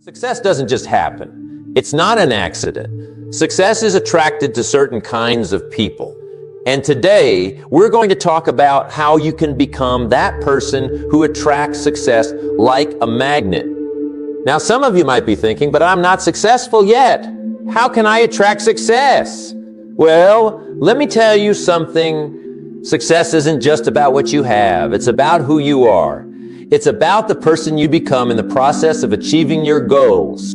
Success doesn't just happen. It's not an accident. Success is attracted to certain kinds of people. And today, we're going to talk about how you can become that person who attracts success like a magnet. Now, some of you might be thinking, but I'm not successful yet. How can I attract success? Well, let me tell you something. Success isn't just about what you have. It's about who you are. It's about the person you become in the process of achieving your goals.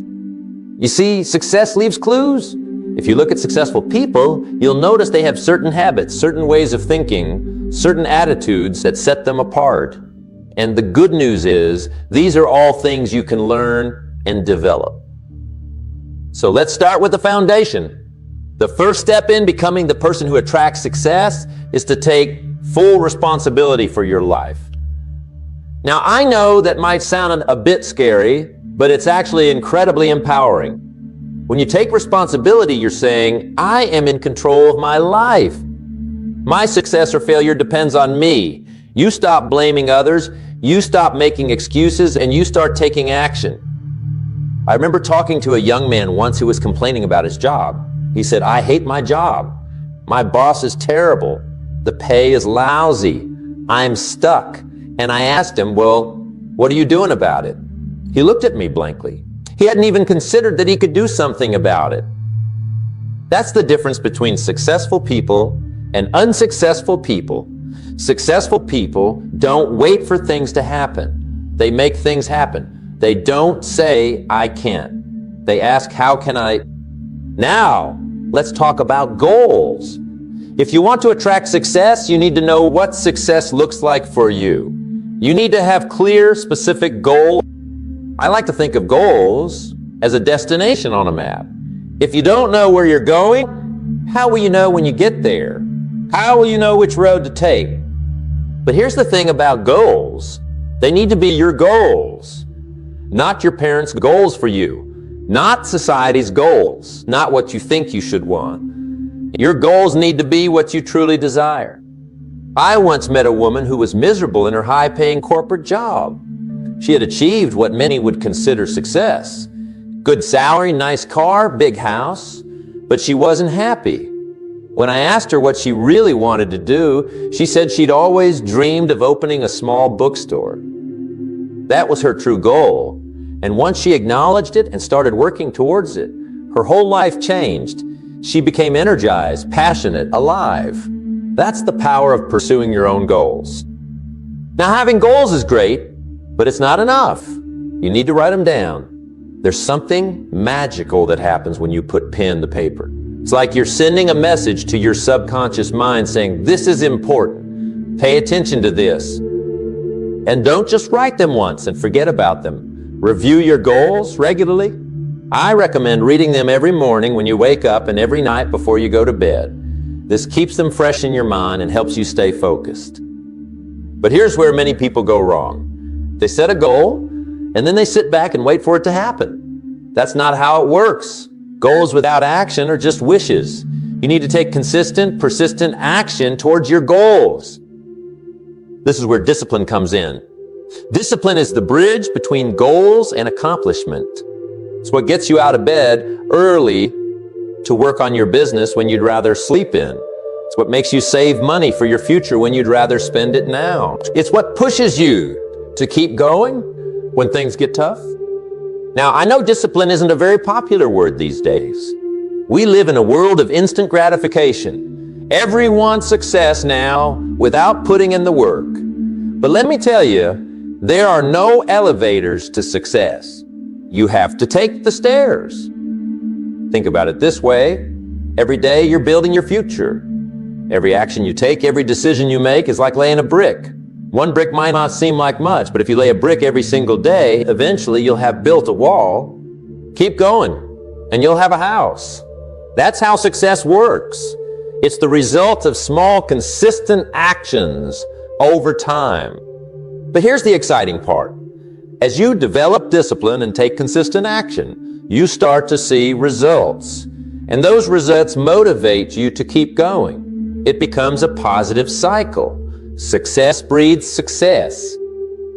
You see, success leaves clues. If you look at successful people, you'll notice they have certain habits, certain ways of thinking, certain attitudes that set them apart. And the good news is, these are all things you can learn and develop. So let's start with the foundation. The first step in becoming the person who attracts success is to take full responsibility for your life. Now, I know that might sound a bit scary, but it's actually incredibly empowering. When you take responsibility, you're saying, I am in control of my life. My success or failure depends on me. You stop blaming others, you stop making excuses, and you start taking action. I remember talking to a young man once who was complaining about his job. He said, I hate my job. My boss is terrible. The pay is lousy. I'm stuck. And I asked him, well, what are you doing about it? He looked at me blankly. He hadn't even considered that he could do something about it. That's the difference between successful people and unsuccessful people. Successful people don't wait for things to happen. They make things happen. They don't say, I can't. They ask, how can I? Now, let's talk about goals. If you want to attract success, you need to know what success looks like for you. You need to have clear, specific goals. I like to think of goals as a destination on a map. If you don't know where you're going, how will you know when you get there? How will you know which road to take? But here's the thing about goals. They need to be your goals, not your parents' goals for you, not society's goals, not what you think you should want. Your goals need to be what you truly desire. I once met a woman who was miserable in her high-paying corporate job. She had achieved what many would consider success. Good salary, nice car, big house, but she wasn't happy. When I asked her what she really wanted to do, she said she'd always dreamed of opening a small bookstore. That was her true goal, and once she acknowledged it and started working towards it, her whole life changed. She became energized, passionate, alive. That's the power of pursuing your own goals. Now, having goals is great, but it's not enough. You need to write them down. There's something magical that happens when you put pen to paper. It's like you're sending a message to your subconscious mind saying, this is important. Pay attention to this. And don't just write them once and forget about them. Review your goals regularly. I recommend reading them every morning when you wake up and every night before you go to bed. This keeps them fresh in your mind and helps you stay focused. But here's where many people go wrong. They set a goal, and then they sit back and wait for it to happen. That's not how it works. Goals without action are just wishes. You need to take consistent, persistent action towards your goals. This is where discipline comes in. Discipline is the bridge between goals and accomplishment. It's what gets you out of bed early to work on your business when you'd rather sleep in. It's what makes you save money for your future when you'd rather spend it now. It's what pushes you to keep going when things get tough. Now, I know discipline isn't a very popular word these days. We live in a world of instant gratification. Everyone wants success now without putting in the work. But let me tell you, there are no elevators to success. You have to take the stairs. Think about it this way. Every day you're building your future. Every action you take, every decision you make is like laying a brick. One brick might not seem like much, but if you lay a brick every single day, eventually you'll have built a wall. Keep going, and you'll have a house. That's how success works. It's the result of small, consistent actions over time. But here's the exciting part. As you develop discipline and take consistent action, you start to see results. And those results motivate you to keep going. It becomes a positive cycle. Success breeds success.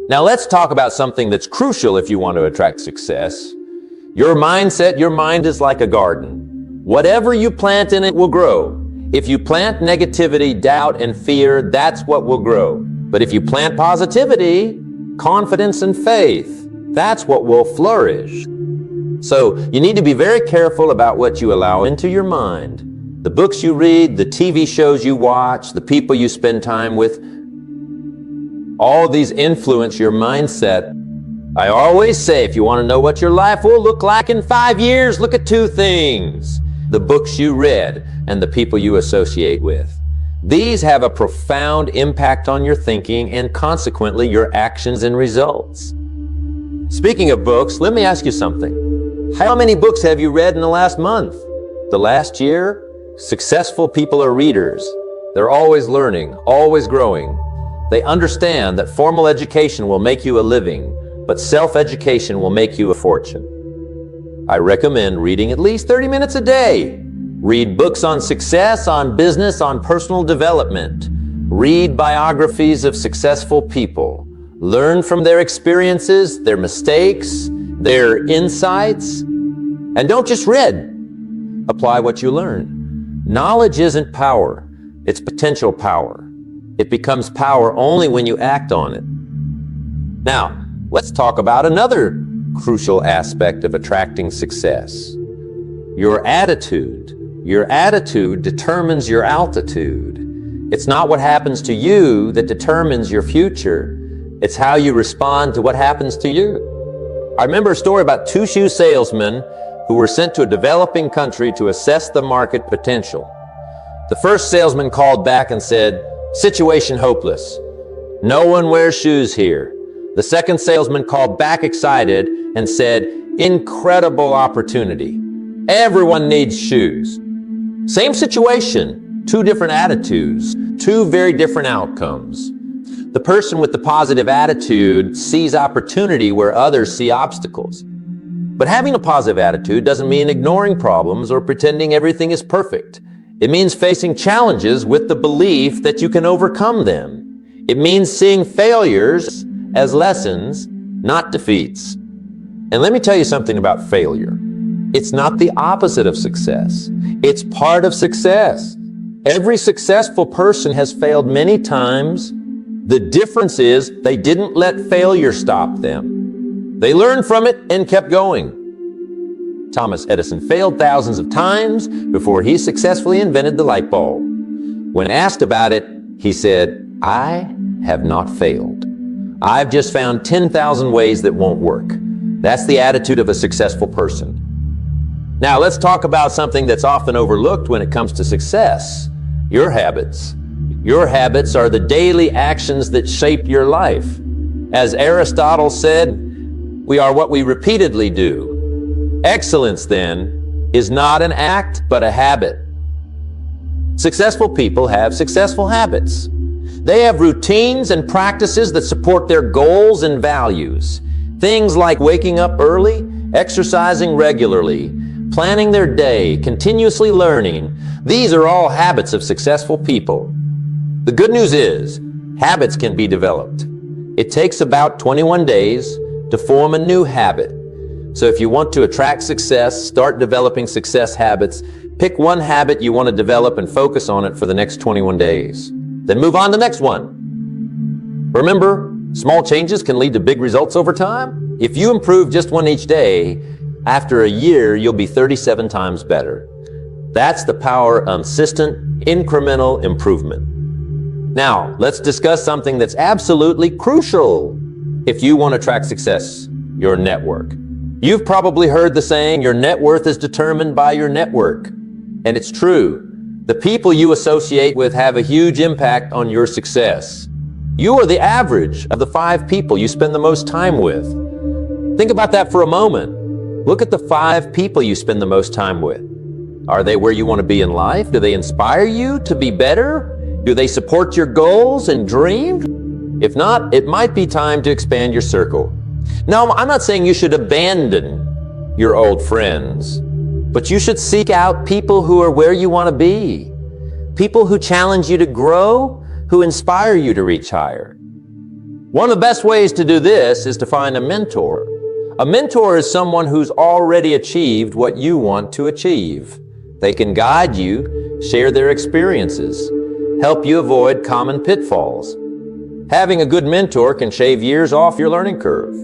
Now let's talk about something that's crucial if you want to attract success. Your mindset, your mind is like a garden. Whatever you plant in it will grow. If you plant negativity, doubt, and fear, that's what will grow. But if you plant positivity, confidence, and faith, that's what will flourish. So you need to be very careful about what you allow into your mind. The books you read, the TV shows you watch, the people you spend time with, all these influence your mindset. I always say, if you want to know what your life will look like in 5 years, look at two things: the books you read and the people you associate with. These have a profound impact on your thinking and consequently your actions and results. Speaking of books, let me ask you something. How many books have you read in the last month? The last year? Successful people are readers. They're always learning, always growing. They understand that formal education will make you a living, but self-education will make you a fortune. I recommend reading at least 30 minutes a day. Read books on success, on business, on personal development. Read biographies of successful people. Learn from their experiences, their mistakes, their insights. And don't just read. Apply what you learn. Knowledge isn't power, it's potential power. It becomes power only when you act on it. Now, let's talk about another crucial aspect of attracting success. Your attitude. Your attitude determines your altitude. It's not what happens to you that determines your future. It's how you respond to what happens to you. I remember a story about two shoe salesmen who were sent to a developing country to assess the market potential. The first salesman called back and said, "Situation hopeless. No one wears shoes here." The second salesman called back excited and said, "Incredible opportunity. Everyone needs shoes." Same situation, two different attitudes, two very different outcomes. The person with the positive attitude sees opportunity where others see obstacles. But having a positive attitude doesn't mean ignoring problems or pretending everything is perfect. It means facing challenges with the belief that you can overcome them. It means seeing failures as lessons, not defeats. And let me tell you something about failure. It's not the opposite of success. It's part of success. Every successful person has failed many times. The difference is they didn't let failure stop them. They learned from it and kept going. Thomas Edison failed thousands of times before he successfully invented the light bulb. When asked about it, he said, "I have not failed. I've just found 10,000 ways that won't work." That's the attitude of a successful person. Now let's talk about something that's often overlooked when it comes to success: your habits. Your habits are the daily actions that shape your life. As Aristotle said, we are what we repeatedly do. Excellence, then, is not an act, but a habit. Successful people have successful habits. They have routines and practices that support their goals and values. Things like waking up early, exercising regularly, planning their day, continuously learning. These are all habits of successful people. The good news is, habits can be developed. It takes about 21 days to form a new habit. So if you want to attract success, start developing success habits, pick one habit you want to develop and focus on it for the next 21 days. Then move on to the next one. Remember, small changes can lead to big results over time. If you improve just one each day, after a year, you'll be 37 times better. That's the power of consistent, incremental improvement. Now, let's discuss something that's absolutely crucial if you want to attract success: your network. You've probably heard the saying, your net worth is determined by your network. And it's true. The people you associate with have a huge impact on your success. You are the average of the 5 people you spend the most time with. Think about that for a moment. Look at the 5 people you spend the most time with. Are they where you want to be in life? Do they inspire you to be better? Do they support your goals and dreams? If not, it might be time to expand your circle. Now, I'm not saying you should abandon your old friends, but you should seek out people who are where you want to be. People who challenge you to grow, who inspire you to reach higher. One of the best ways to do this is to find a mentor. A mentor is someone who's already achieved what you want to achieve. They can guide you, share their experiences, help you avoid common pitfalls. Having a good mentor can shave years off your learning curve.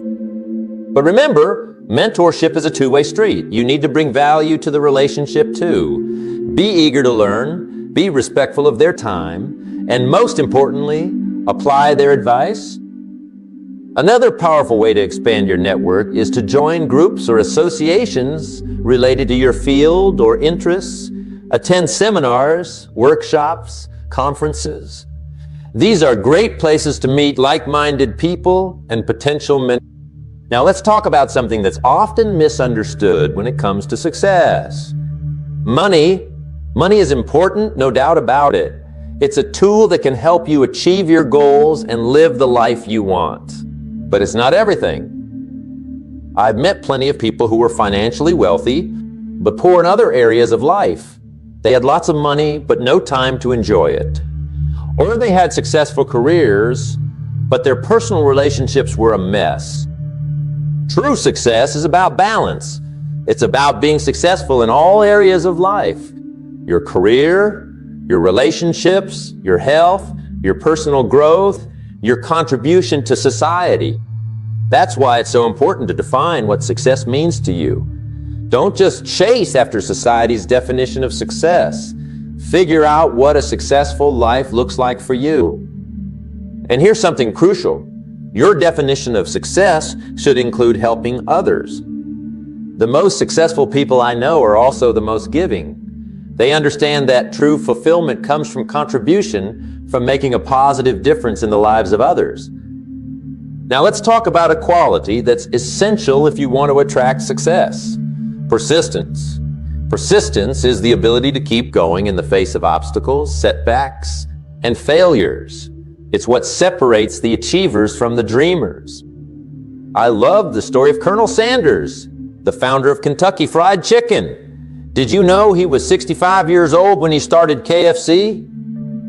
But remember, mentorship is a two-way street. You need to bring value to the relationship too. Be eager to learn, be respectful of their time, and most importantly, apply their advice. Another powerful way to expand your network is to join groups or associations related to your field or interests, attend seminars, workshops, conferences. These are great places to meet like-minded people and potential mentors. Now let's talk about something that's often misunderstood when it comes to success. Money is important, no doubt about it. It's a tool that can help you achieve your goals and live the life you want. But it's not everything. I've met plenty of people who were financially wealthy, but poor in other areas of life. They had lots of money, but no time to enjoy it. Or they had successful careers, but their personal relationships were a mess. True success is about balance. It's about being successful in all areas of life. Your career, your relationships, your health, your personal growth, your contribution to society. That's why it's so important to define what success means to you. Don't just chase after society's definition of success. Figure out what a successful life looks like for you. And here's something crucial. Your definition of success should include helping others. The most successful people I know are also the most giving. They understand that true fulfillment comes from contribution, from making a positive difference in the lives of others. Now let's talk about a quality that's essential if you want to attract success. Persistence. Persistence is the ability to keep going in the face of obstacles, setbacks, and failures. It's what separates the achievers from the dreamers. I love the story of Colonel Sanders, the founder of Kentucky Fried Chicken. Did you know he was 65 years old when he started KFC?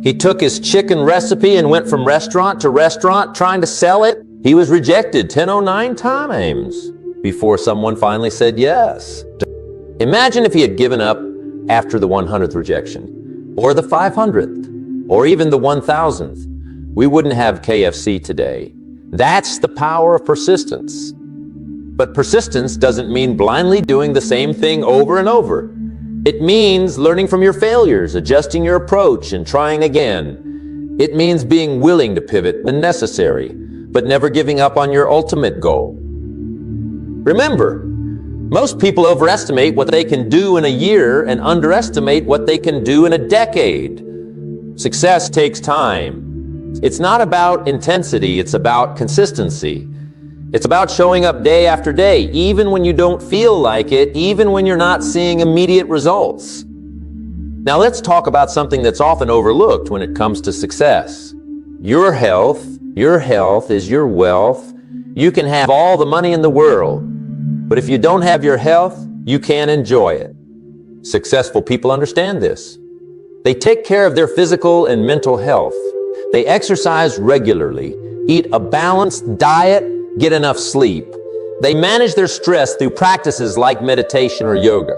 He took his chicken recipe and went from restaurant to restaurant trying to sell it. He was rejected 1009 times before someone finally said yes. Imagine if he had given up after the 100th rejection, or the 500th, or even the 1000th. We wouldn't have KFC today. That's the power of persistence. But persistence doesn't mean blindly doing the same thing over and over. It means learning from your failures, adjusting your approach, and trying again. It means being willing to pivot when necessary, but never giving up on your ultimate goal. Remember, most people overestimate what they can do in a year and underestimate what they can do in a decade. Success takes time. It's not about intensity, it's about consistency. It's about showing up day after day, even when you don't feel like it, even when you're not seeing immediate results. Now let's talk about something that's often overlooked when it comes to success. Your health is your wealth. You can have all the money in the world, but if you don't have your health, you can't enjoy it. Successful people understand this. They take care of their physical and mental health. They exercise regularly, eat a balanced diet, get enough sleep. They manage their stress through practices like meditation or yoga.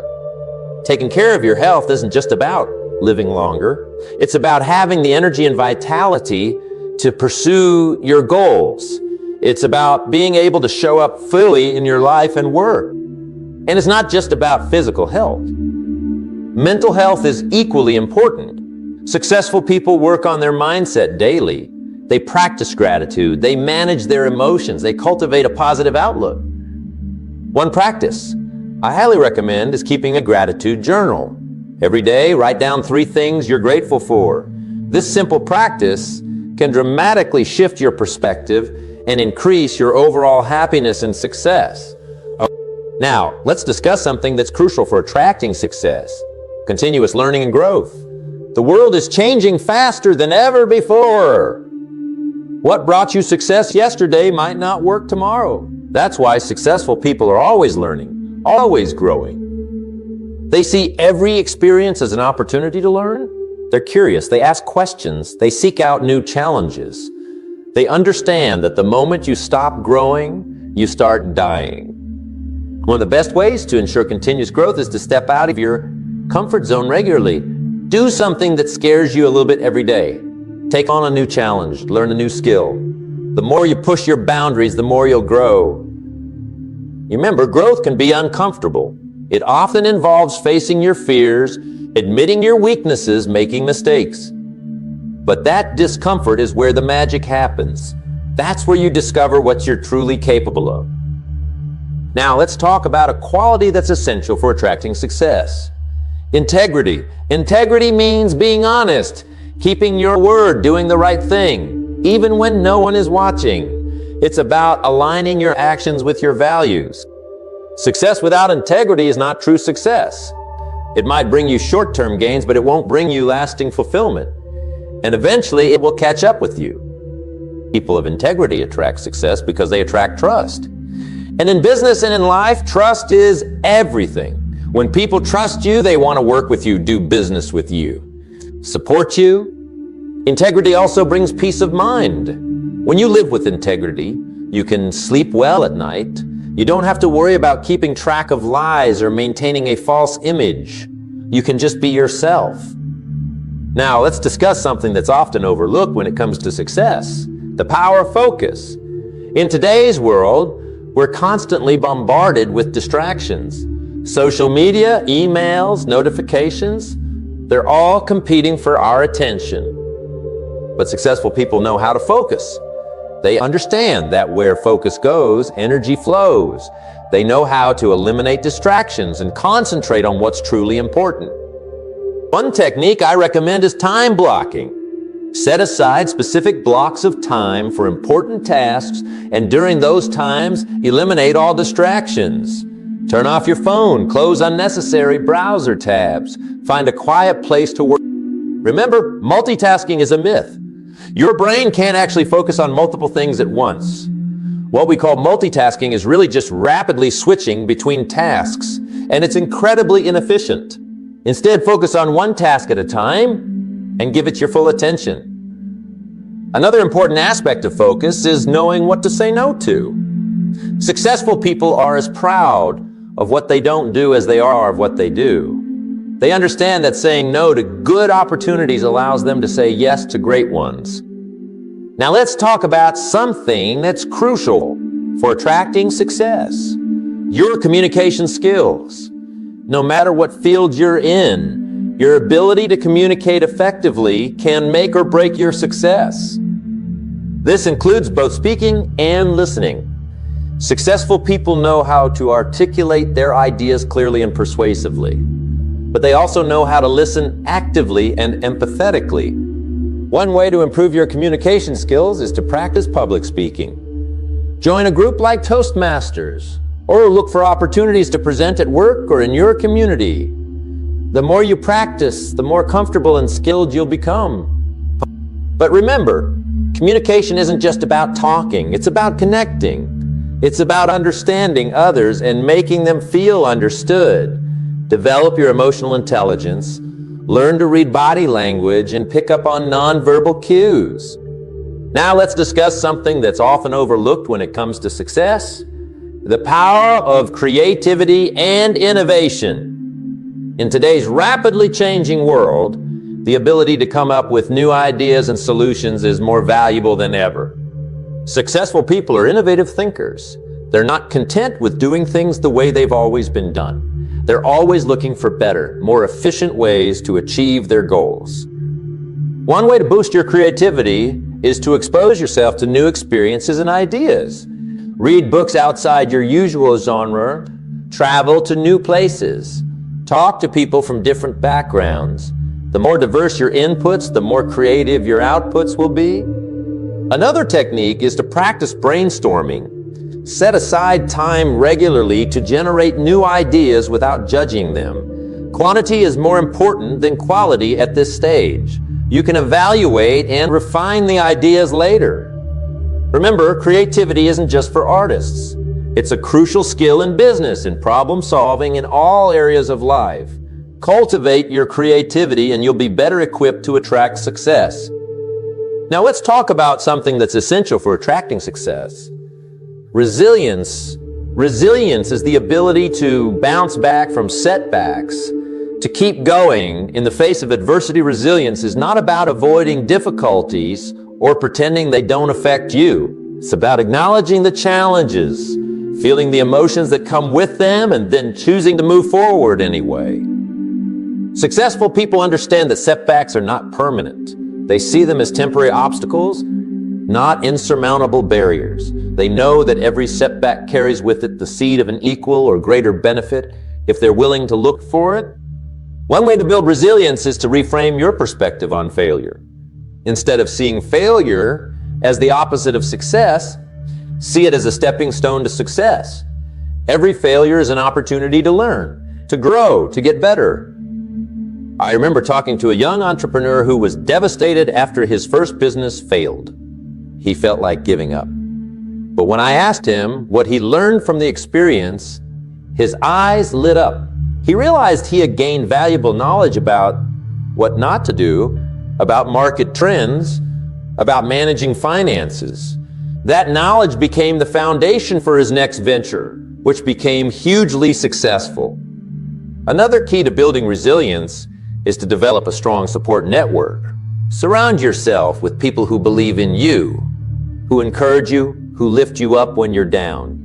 Taking care of your health isn't just about living longer. It's about having the energy and vitality to pursue your goals. It's about being able to show up fully in your life and work. And it's not just about physical health. Mental health is equally important. Successful people work on their mindset daily. They practice gratitude, they manage their emotions, they cultivate a positive outlook. One practice I highly recommend is keeping a gratitude journal. Every day, write down 3 things you're grateful for. This simple practice can dramatically shift your perspective and increase your overall happiness and success. Now, let's discuss something that's crucial for attracting success: continuous learning and growth. The world is changing faster than ever before. What brought you success yesterday might not work tomorrow. That's why successful people are always learning, always growing. They see every experience as an opportunity to learn. They're curious, they ask questions, they seek out new challenges. They understand that the moment you stop growing, you start dying. One of the best ways to ensure continuous growth is to step out of your comfort zone regularly. Do something that scares you a little bit every day. Take on a new challenge, learn a new skill. The more you push your boundaries, the more you'll grow. Remember, growth can be uncomfortable. It often involves facing your fears, admitting your weaknesses, making mistakes. But that discomfort is where the magic happens. That's where you discover what you're truly capable of. Now, let's talk about a quality that's essential for attracting success. Integrity. Integrity means being honest, keeping your word, doing the right thing, even when no one is watching. It's about aligning your actions with your values. Success without integrity is not true success. It might bring you short-term gains, but it won't bring you lasting fulfillment. And eventually, it will catch up with you. People of integrity attract success because they attract trust. And in business and in life, trust is everything. When people trust you, they want to work with you, do business with you, support you. Integrity also brings peace of mind. When you live with integrity, you can sleep well at night. You don't have to worry about keeping track of lies or maintaining a false image. You can just be yourself. Now, let's discuss something that's often overlooked when it comes to success: the power of focus. In today's world, we're constantly bombarded with distractions. Social media, emails, notifications, they're all competing for our attention. But successful people know how to focus. They understand that where focus goes, energy flows. They know how to eliminate distractions and concentrate on what's truly important. One technique I recommend is time blocking. Set aside specific blocks of time for important tasks, and during those times, eliminate all distractions. Turn off your phone, close unnecessary browser tabs, find a quiet place to work. Remember, multitasking is a myth. Your brain can't actually focus on multiple things at once. What we call multitasking is really just rapidly switching between tasks, and it's incredibly inefficient. Instead, focus on one task at a time and give it your full attention. Another important aspect of focus is knowing what to say no to. Successful people are as proud of what they don't do as they are of what they do. They understand that saying no to good opportunities allows them to say yes to great ones. Now let's talk about something that's crucial for attracting success: your communication skills. No matter what field you're in, your ability to communicate effectively can make or break your success. This includes both speaking and listening. Successful people know how to articulate their ideas clearly and persuasively, but they also know how to listen actively and empathetically. One way to improve your communication skills is to practice public speaking. Join a group like Toastmasters, or look for opportunities to present at work or in your community. The more you practice, the more comfortable and skilled you'll become. But remember, communication isn't just about talking, it's about connecting. It's about understanding others and making them feel understood. Develop your emotional intelligence, learn to read body language, and pick up on nonverbal cues. Now let's discuss something that's often overlooked when it comes to success: the power of creativity and innovation. In today's rapidly changing world, the ability to come up with new ideas and solutions is more valuable than ever. Successful people are innovative thinkers. They're not content with doing things the way they've always been done. They're always looking for better, more efficient ways to achieve their goals. One way to boost your creativity is to expose yourself to new experiences and ideas. Read books outside your usual genre, travel to new places, talk to people from different backgrounds. The more diverse your inputs, the more creative your outputs will be. Another technique is to practice brainstorming. Set aside time regularly to generate new ideas without judging them. Quantity is more important than quality at this stage. You can evaluate and refine the ideas later. Remember, creativity isn't just for artists. It's a crucial skill in business, in problem solving, in all areas of life. Cultivate your creativity and you'll be better equipped to attract success. Now let's talk about something that's essential for attracting success: resilience Resilience is the ability to bounce back from setbacks, to keep going in the face of adversity. Resilience is not about avoiding difficulties or pretending they don't affect you. It's about acknowledging the challenges, feeling the emotions that come with them, and then choosing to move forward anyway. Successful people understand that setbacks are not permanent. They see them as temporary obstacles, not insurmountable barriers. They know that every setback carries with it the seed of an equal or greater benefit if they're willing to look for it. One way to build resilience is to reframe your perspective on failure. Instead of seeing failure as the opposite of success, see it as a stepping stone to success. Every failure is an opportunity to learn, to grow, to get better. I remember talking to a young entrepreneur who was devastated after his first business failed. He felt like giving up. But when I asked him what he learned from the experience, his eyes lit up. He realized he had gained valuable knowledge about what not to do, about market trends, about managing finances. That knowledge became the foundation for his next venture, which became hugely successful. Another key to building resilience is to develop a strong support network. Surround yourself with people who believe in you, who encourage you, who lift you up when you're down.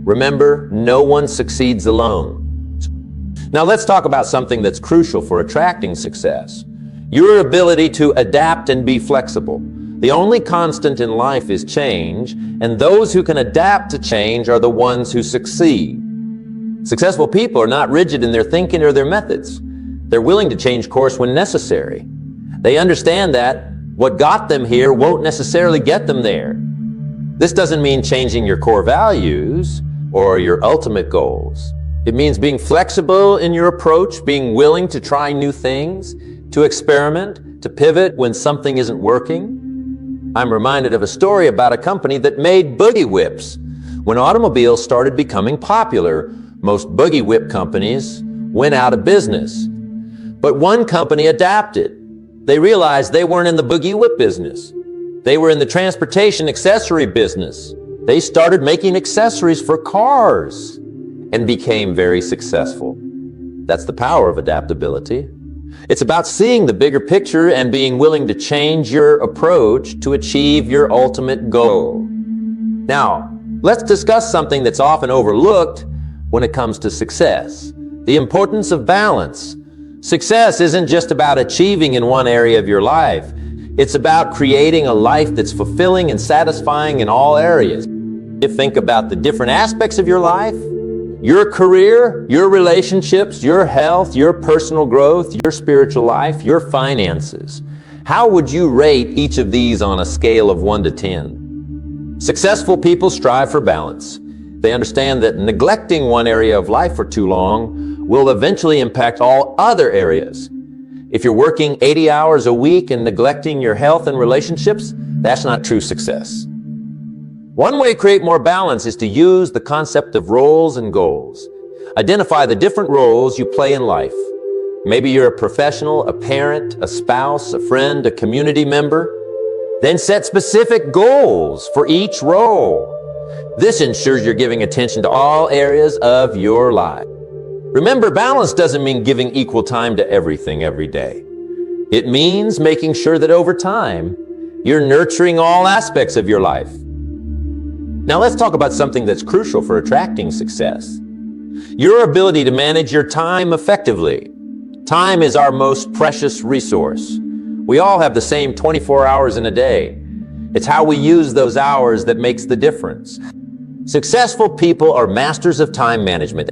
Remember, no one succeeds alone. Now let's talk about something that's crucial for attracting success. Your ability to adapt and be flexible. The only constant in life is change, and those who can adapt to change are the ones who succeed. Successful people are not rigid in their thinking or their methods. They're willing to change course when necessary. They understand that what got them here won't necessarily get them there. This doesn't mean changing your core values or your ultimate goals. It means being flexible in your approach, being willing to try new things, to experiment, to pivot when something isn't working. I'm reminded of a story about a company that made boogie whips. When automobiles started becoming popular, most boogie whip companies went out of business. But one company adapted. They realized they weren't in the boogie whip business. They were in the transportation accessory business. They started making accessories for cars and became very successful. That's the power of adaptability. It's about seeing the bigger picture and being willing to change your approach to achieve your ultimate goal. Now, let's discuss something that's often overlooked when it comes to success: the importance of balance. Success isn't just about achieving in one area of your life. It's about creating a life that's fulfilling and satisfying in all areas. You think about the different aspects of your life: your career, your relationships, your health, your personal growth, your spiritual life, your finances. How would you rate each of these on a scale of 1 to 10? Successful people strive for balance. They understand that neglecting one area of life for too long will eventually impact all other areas. If you're working 80 hours a week and neglecting your health and relationships, that's not true success. One way to create more balance is to use the concept of roles and goals. Identify the different roles you play in life. Maybe you're a professional, a parent, a spouse, a friend, a community member. Then set specific goals for each role. This ensures you're giving attention to all areas of your life. Remember, balance doesn't mean giving equal time to everything every day. It means making sure that over time, you're nurturing all aspects of your life. Now let's talk about something that's crucial for attracting success: your ability to manage your time effectively. Time is our most precious resource. We all have the same 24 hours in a day. It's how we use those hours that makes the difference. Successful people are masters of time management.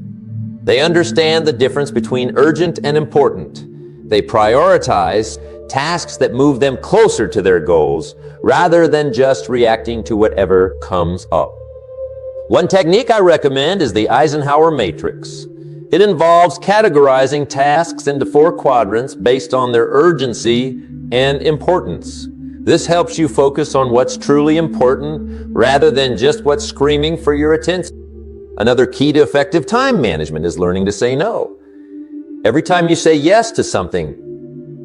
They understand the difference between urgent and important. They prioritize tasks that move them closer to their goals rather than just reacting to whatever comes up. One technique I recommend is the Eisenhower Matrix. It involves categorizing tasks into 4 quadrants based on their urgency and importance. This helps you focus on what's truly important rather than just what's screaming for your attention. Another key to effective time management is learning to say no. Every time you say yes to something,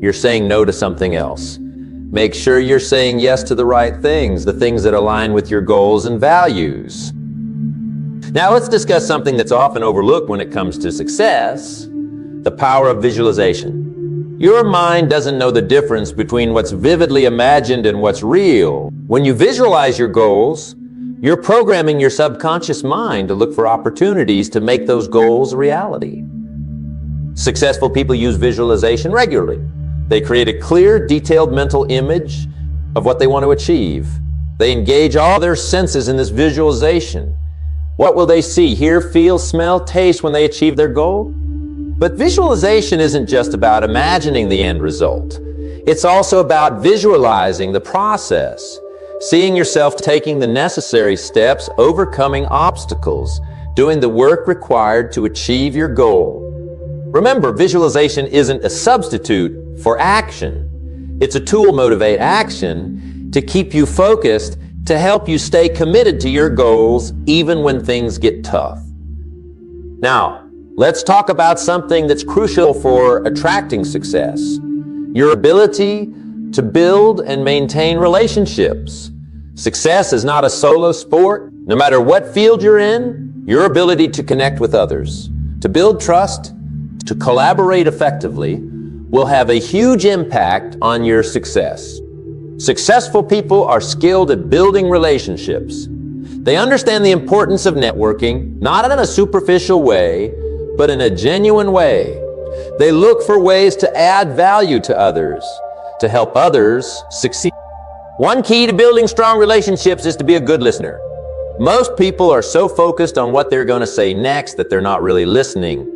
you're saying no to something else. Make sure you're saying yes to the right things, the things that align with your goals and values. Now let's discuss something that's often overlooked when it comes to success, the power of visualization. Your mind doesn't know the difference between what's vividly imagined and what's real. When you visualize your goals, you're programming your subconscious mind to look for opportunities to make those goals a reality. Successful people use visualization regularly. They create a clear, detailed mental image of what they want to achieve. They engage all their senses in this visualization. What will they see, hear, feel, smell, taste when they achieve their goal? But visualization isn't just about imagining the end result. It's also about visualizing the process, seeing yourself taking the necessary steps, overcoming obstacles, doing the work required to achieve your goal. Remember, visualization isn't a substitute for action. It's a tool to motivate action, to keep you focused, to help you stay committed to your goals even when things get tough. Now, let's talk about something that's crucial for attracting success. Your ability to build and maintain relationships. Success is not a solo sport. No matter what field you're in, your ability to connect with others, to build trust, to collaborate effectively, will have a huge impact on your success. Successful people are skilled at building relationships. They understand the importance of networking, not in a superficial way, but in a genuine way. They look for ways to add value to others, to help others succeed. One key to building strong relationships is to be a good listener. Most people are so focused on what they're going to say next that they're not really listening.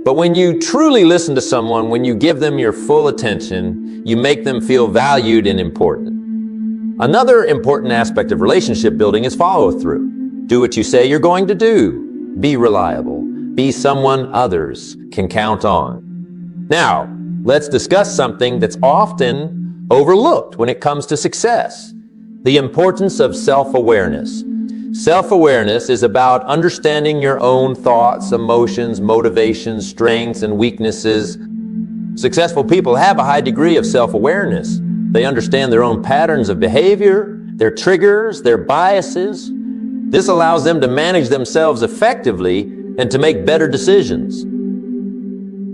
But when you truly listen to someone, when you give them your full attention, you make them feel valued and important. Another important aspect of relationship building is follow-through. Do what you say you're going to do. Be reliable. Be someone others can count on. Now, let's discuss something that's often overlooked when it comes to success: the importance of self-awareness. Self-awareness is about understanding your own thoughts, emotions, motivations, strengths, and weaknesses. Successful people have a high degree of self-awareness. They understand their own patterns of behavior, their triggers, their biases. This allows them to manage themselves effectively and to make better decisions.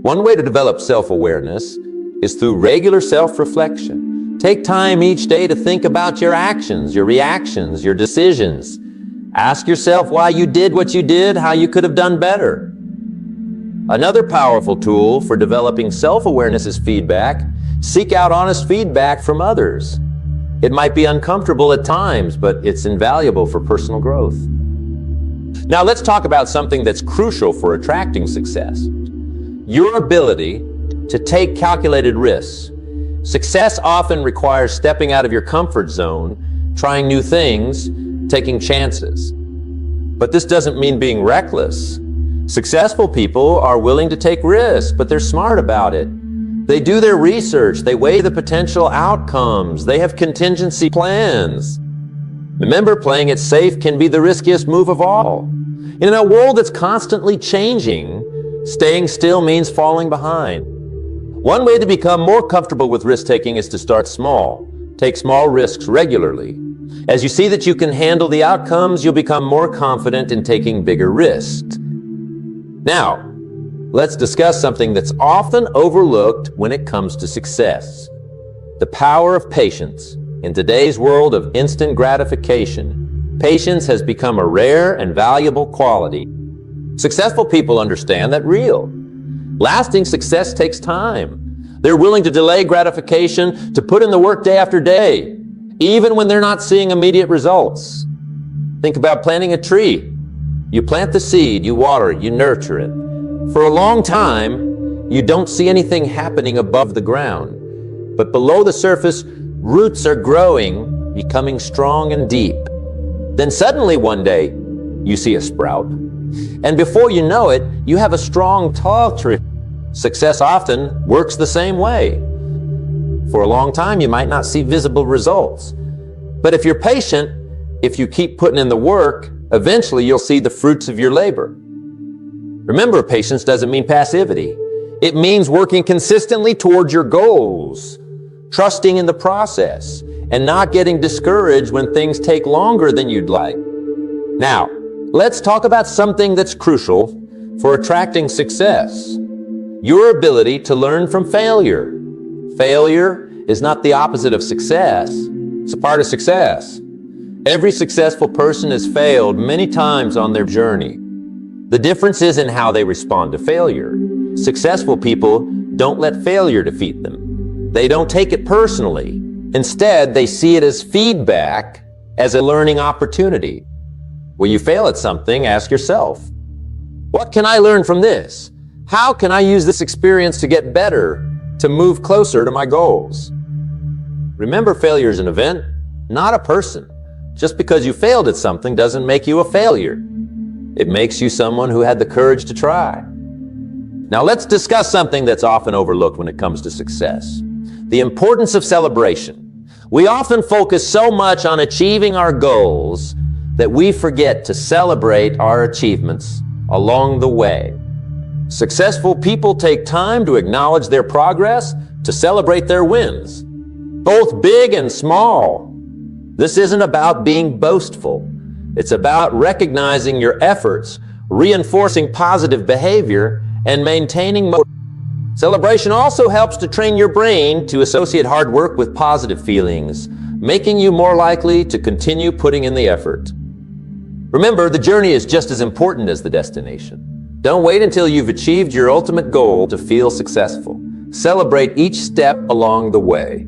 One way to develop self-awareness is through regular self-reflection. Take time each day to think about your actions, your reactions, your decisions. Ask yourself why you did what you did, how you could have done better. Another powerful tool for developing self-awareness is feedback. Seek out honest feedback from others. It might be uncomfortable at times, but it's invaluable for personal growth. Now let's talk about something that's crucial for attracting success: your ability to take calculated risks. Success often requires stepping out of your comfort zone, trying new things, taking chances. But this doesn't mean being reckless. Successful people are willing to take risks, but they're smart about it. They do their research, they weigh the potential outcomes, they have contingency plans. Remember, playing it safe can be the riskiest move of all. In a world that's constantly changing, staying still means falling behind. One way to become more comfortable with risk-taking is to start small. Take small risks regularly. As you see that you can handle the outcomes, you'll become more confident in taking bigger risks. Now, let's discuss something that's often overlooked when it comes to success: the power of patience. In today's world of instant gratification, patience has become a rare and valuable quality. Successful people understand that lasting success takes time. They're willing to delay gratification, to put in the work day after day, even when they're not seeing immediate results. Think about planting a tree. You plant the seed, you water it, you nurture it. For a long time, you don't see anything happening above the ground. But below the surface, roots are growing, becoming strong and deep. Then suddenly one day, you see a sprout. And before you know it, you have a strong, tall tree. Success often works the same way. For a long time, you might not see visible results. But if you're patient, if you keep putting in the work, eventually you'll see the fruits of your labor. Remember, patience doesn't mean passivity. It means working consistently towards your goals, trusting in the process, and not getting discouraged when things take longer than you'd like. Now, Let's talk about something that's crucial for attracting success. Your ability to learn from failure. Failure is not the opposite of success. It's a part of success. Every successful person has failed many times on their journey. The difference is in how they respond to failure. Successful people don't let failure defeat them. They don't take it personally. Instead, they see it as feedback, as a learning opportunity. When you fail at something, ask yourself, what can I learn from this? How can I use this experience to get better, to move closer to my goals? Remember, failure is an event, not a person. Just because you failed at something doesn't make you a failure. It makes you someone who had the courage to try. Now let's discuss something that's often overlooked when it comes to success. The importance of celebration. We often focus so much on achieving our goals that we forget to celebrate our achievements along the way. Successful people take time to acknowledge their progress, to celebrate their wins, both big and small. This isn't about being boastful. It's about recognizing your efforts, reinforcing positive behavior, and maintaining motivation. Celebration also helps to train your brain to associate hard work with positive feelings, making you more likely to continue putting in the effort. Remember, the journey is just as important as the destination. Don't wait until you've achieved your ultimate goal to feel successful. Celebrate each step along the way.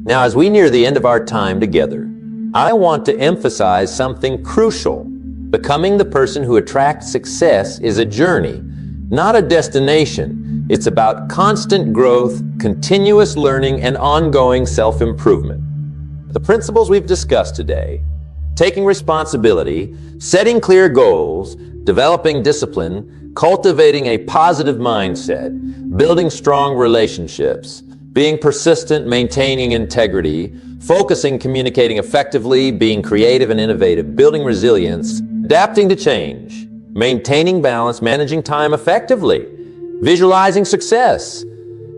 Now, as we near the end of our time together, I want to emphasize something crucial. Becoming the person who attracts success is a journey, not a destination. It's about constant growth, continuous learning, and ongoing self-improvement. The principles we've discussed today, taking responsibility, setting clear goals, developing discipline, cultivating a positive mindset, building strong relationships, being persistent, maintaining integrity, focusing, communicating effectively, being creative and innovative, building resilience, adapting to change, maintaining balance, managing time effectively, visualizing success,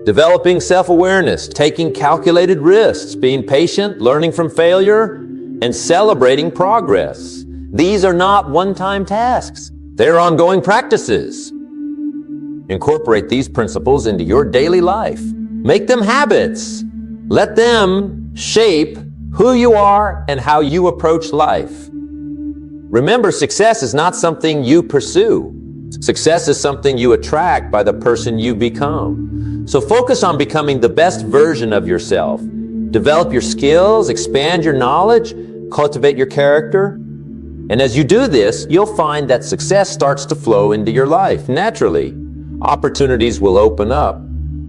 developing self-awareness, taking calculated risks, being patient, learning from failure, and celebrating progress. These are not one-time tasks. They're ongoing practices. Incorporate these principles into your daily life. Make them habits. Let them shape who you are and how you approach life. Remember, success is not something you pursue. Success is something you attract by the person you become. So focus on becoming the best version of yourself. Develop your skills, expand your knowledge, cultivate your character. And as you do this, you'll find that success starts to flow into your life naturally. Opportunities will open up.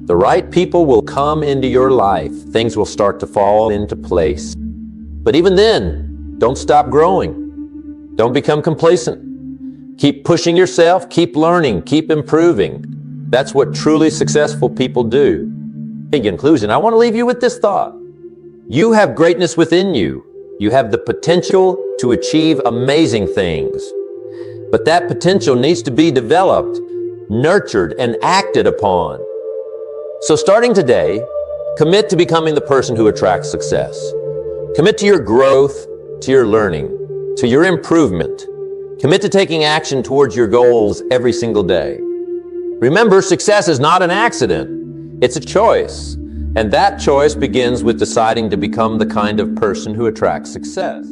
The right people will come into your life. Things will start to fall into place. But even then, don't stop growing. Don't become complacent. Keep pushing yourself, keep learning, keep improving. That's what truly successful people do. In conclusion, I want to leave you with this thought. You have greatness within you. You have the potential to achieve amazing things. But that potential needs to be developed, nurtured, and acted upon. So starting today, commit to becoming the person who attracts success. Commit to your growth, to your learning, to your improvement. Commit to taking action towards your goals every single day. Remember, success is not an accident. It's a choice. And that choice begins with deciding to become the kind of person who attracts success.